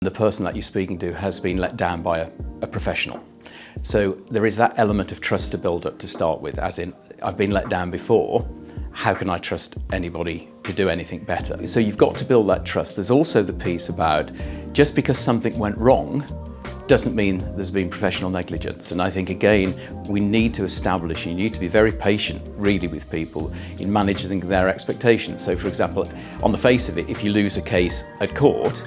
The person that you're speaking to has been let down by a professional. So there is that element of trust to build up to start with, as in, I've been let down before, how can I trust anybody to do anything better? So you've got to build that trust. There's also the piece about, just because something went wrong doesn't mean there's been professional negligence. And I think, again, we need to establish, you need to be very patient really with people in managing their expectations. So for example, on the face of it, if you lose a case at court,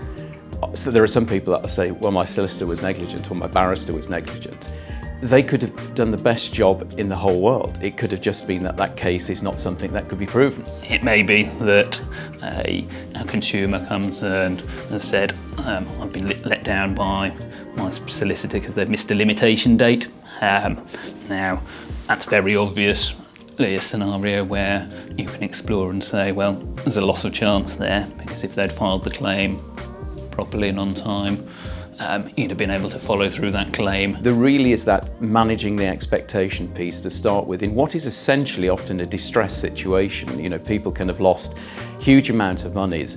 so there are some people that will say, well, my solicitor was negligent or my barrister was negligent. They could have done the best job in the whole world. It could have just been that that case is not something that could be proven. It may be that a consumer comes and has said, I've been let down by my solicitor because they've missed a limitation date. Now, that's very obviously a scenario where you can explore and say, well, there's a loss of chance there, because if they'd filed the claim properly and on time, you'd have been able to follow through that claim. There really is that managing the expectation piece to start with in what is essentially often a distress situation. You know, people can have lost huge amounts of monies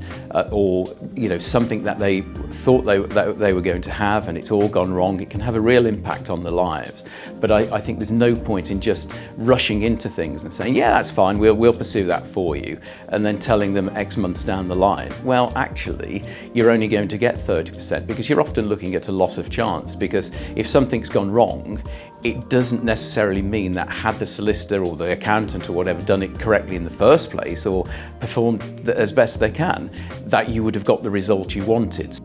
or, you know, something that they thought they were going to have and it's all gone wrong. It can have a real impact on their lives. But I think there's no point in just rushing into things and saying, yeah, that's fine, we'll pursue that for you, and then telling them X months down the line, well, actually, you're only going to get 30% because you're often looking at a loss of chance, because if something's gone wrong, it doesn't necessarily mean that had the solicitor or the accountant or whatever done it correctly in the first place or performed as best they can, that you would have got the result you wanted.